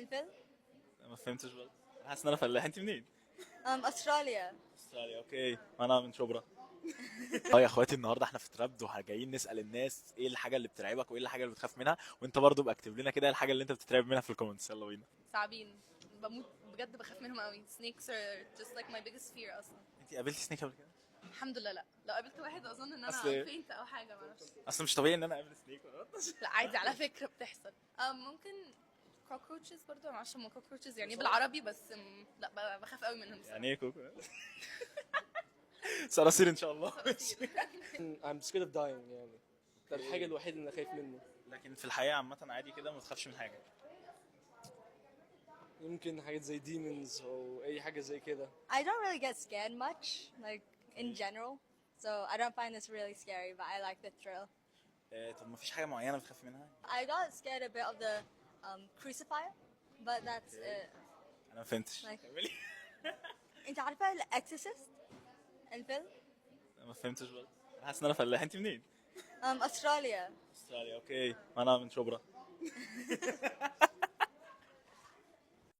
الفيلم. ما فهمتش برضه. حاسس ان انا فلاح. انت منين؟ استراليا. استراليا. اوكي، انا من شبرا. اه يا اخواتي، النهارده احنا في ترابد وجايين نسال الناس ايه الحاجه اللي بترعبك وايه الحاجه اللي بتخاف منها، وانت برضه بقى اكتب لنا كده ايه الحاجه اللي انت بتترعب منها في الكومنتس. يلا بينا. ثعابين. بموت بجد، بخاف منهم قوي. snakes are just like my biggest fear اصلا. انت قابلتي سنيك قبل كده؟ الحمد لله لا، لو قابلت واحد اظن ان أصل- انا فينت او حاجه، معرفش. اصل مش طبيعي ان انا اقابل سنيك. لا عادي على فكره بتحصل. ممكن cockroaches برضه، معرفش هم cockroaches يعني إيه بالعربي، بس لا بخاف قوي منهم يعني ايه كوكو؟ صراصير ان شاء الله. I'm scared of dying يعني. ده الحاجة الوحيدة اللي أنا خايف منه. لكن في الحياه عامه عادي كده ما تخافش من حاجه. يمكن حاجات زي demons أو أي حاجة زي كده. I don't really get scared much, like in general. So I don't find this really scary, but I like the thrill. طب ما فيش حاجه معينه بتخافي منها؟ I got scared a bit of the crucifier, but that's it. انا ما فهمتش. Like- كملي. انت عارفة الإكسورسيست الفيلم؟ أنا ما فهمتش برضه. حاسس ان انا فلاح. انت منين؟ استراليا. استراليا. اوكي، انا من شبرا.